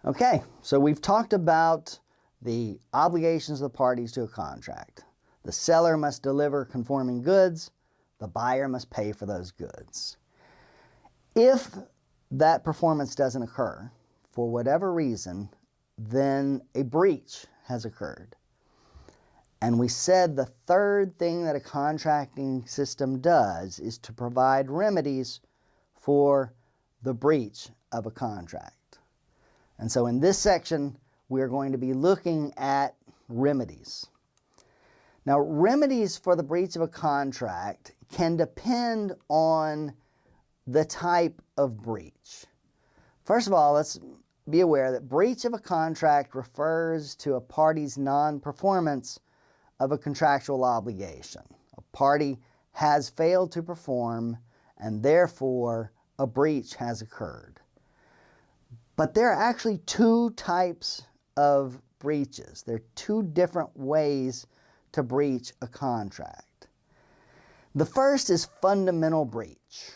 Okay, so we've talked about the obligations of the parties to a contract. The seller must deliver conforming goods. The buyer must pay for those goods. If that performance doesn't occur, for whatever reason, then a breach has occurred. And we said the third thing that a contracting system does is to provide remedies for the breach of a contract. And so in this section, we're going to be looking at remedies. Now, remedies for the breach of a contract can depend on the type of breach. First of all, let's be aware that breach of a contract refers to a party's non-performance of a contractual obligation. A party has failed to perform, and therefore a breach has occurred. But there are actually two types of breaches. There are two different ways to breach a contract. The first is fundamental breach.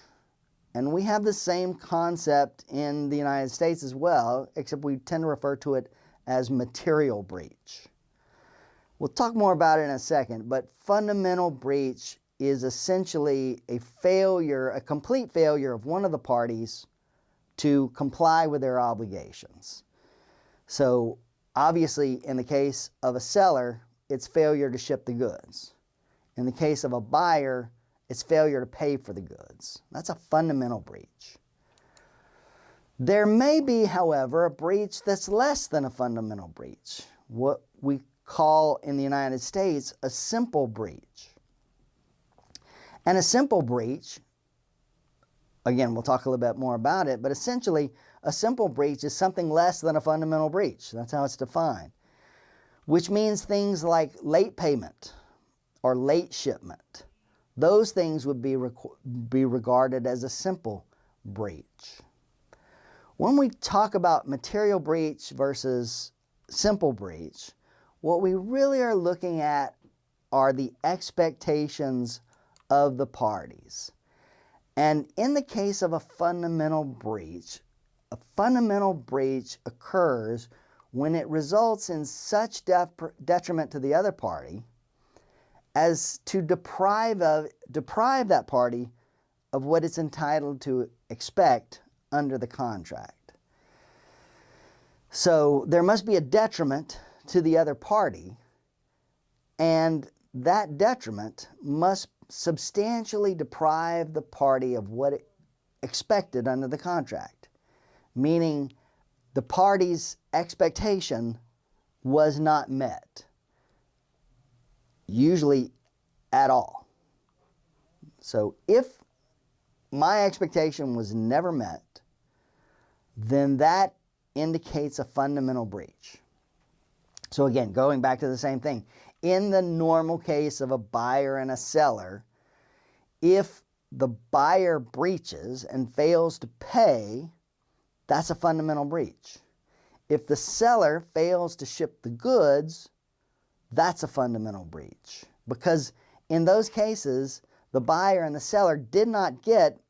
And we have the same concept in the United States as well, except we tend to refer to it as material breach. We'll talk more about it in a second, but fundamental breach is essentially a failure, a complete failure of one of the parties to comply with their obligations. So obviously, in the case of a seller, it's failure to ship the goods. In the case of a buyer, it's failure to pay for the goods. That's a fundamental breach. There may be, however, a breach that's less than a fundamental breach, what we call in the United States a simple breach. And a simple breach, again, we'll talk a little bit more about it, but essentially a simple breach is something less than a fundamental breach. That's how it's defined, which means things like late payment or late shipment. Those things would be regarded as a simple breach. When we talk about material breach versus simple breach, what we really are looking at are the expectations of the parties. And in the case of a fundamental breach occurs when it results in such detriment to the other party as to deprive that party of what it's entitled to expect under the contract. So there must be a detriment to the other party, and that detriment must substantially deprive the party of what it expected under the contract, meaning the party's expectation was not met, usually at all. So if my expectation was never met, then that indicates a fundamental breach. So again, going back to the same thing, in the normal case of a buyer and a seller, if the buyer breaches and fails to pay, that's a fundamental breach. If the seller fails to ship the goods, that's a fundamental breach. Because in those cases, the buyer and the seller did not get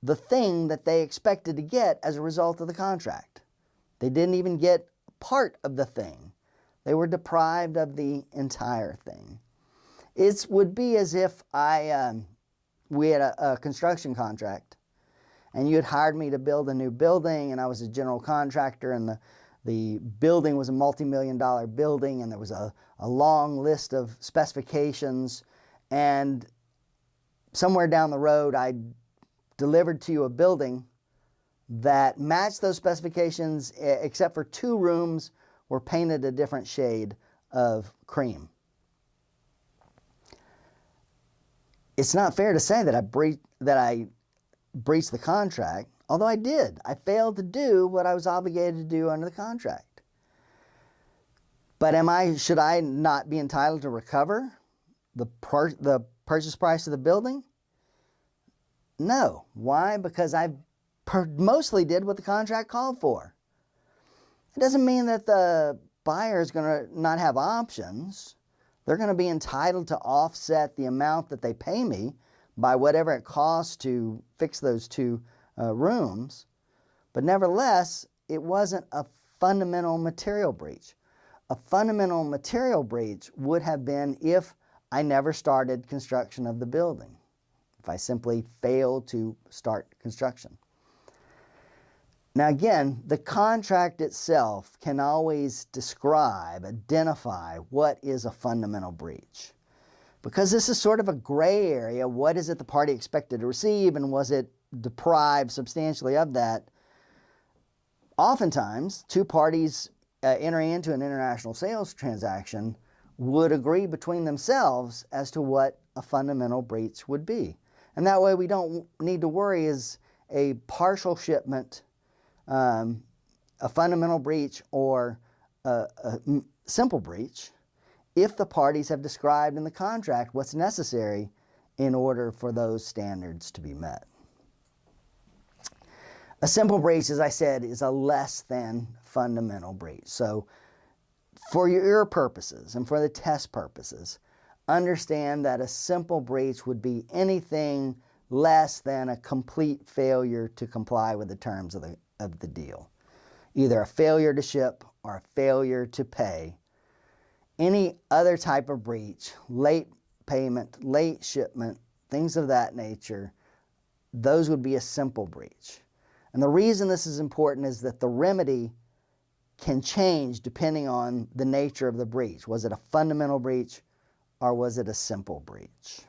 the thing that they expected to get as a result of the contract. They didn't even get part of the thing. They were deprived of the entire thing. It would be as if we had a construction contract and you had hired me to build a new building, and I was a general contractor, and the building was a multi-million-dollar building, and there was a long list of specifications, and somewhere down the road I delivered to you a building that matched those specifications, except for 2 rooms were painted a different shade of cream. It's not fair to say that I breached the contract, although I did. I failed to do what I was obligated to do under the contract. But should I not be entitled to recover the purchase price of the building? No. Why? Because I mostly did what the contract called for. It doesn't mean that the buyer is going to not have options. They're going to be entitled to offset the amount that they pay me by whatever it costs to fix those 2 rooms. But nevertheless, it wasn't a fundamental material breach. A fundamental material breach would have been if I never started construction of the building, if I simply failed to start construction. Now again, the contract itself can always describe, identify what is a fundamental breach. Because this is sort of a gray area, what is it the party expected to receive and was it deprived substantially of that? Oftentimes, two parties entering into an international sales transaction would agree between themselves as to what a fundamental breach would be. And that way we don't need to worry, is a partial shipment a fundamental breach or a simple breach, if the parties have described in the contract what's necessary in order for those standards to be met. A simple breach, as I said, is a less than fundamental breach. So for your purposes and for the test purposes, understand that a simple breach would be anything less than a complete failure to comply with the terms of the deal. Either a failure to ship or a failure to pay. Any other type of breach, late payment, late shipment, things of that nature, those would be a simple breach. And the reason this is important is that the remedy can change depending on the nature of the breach. Was it a fundamental breach or was it a simple breach?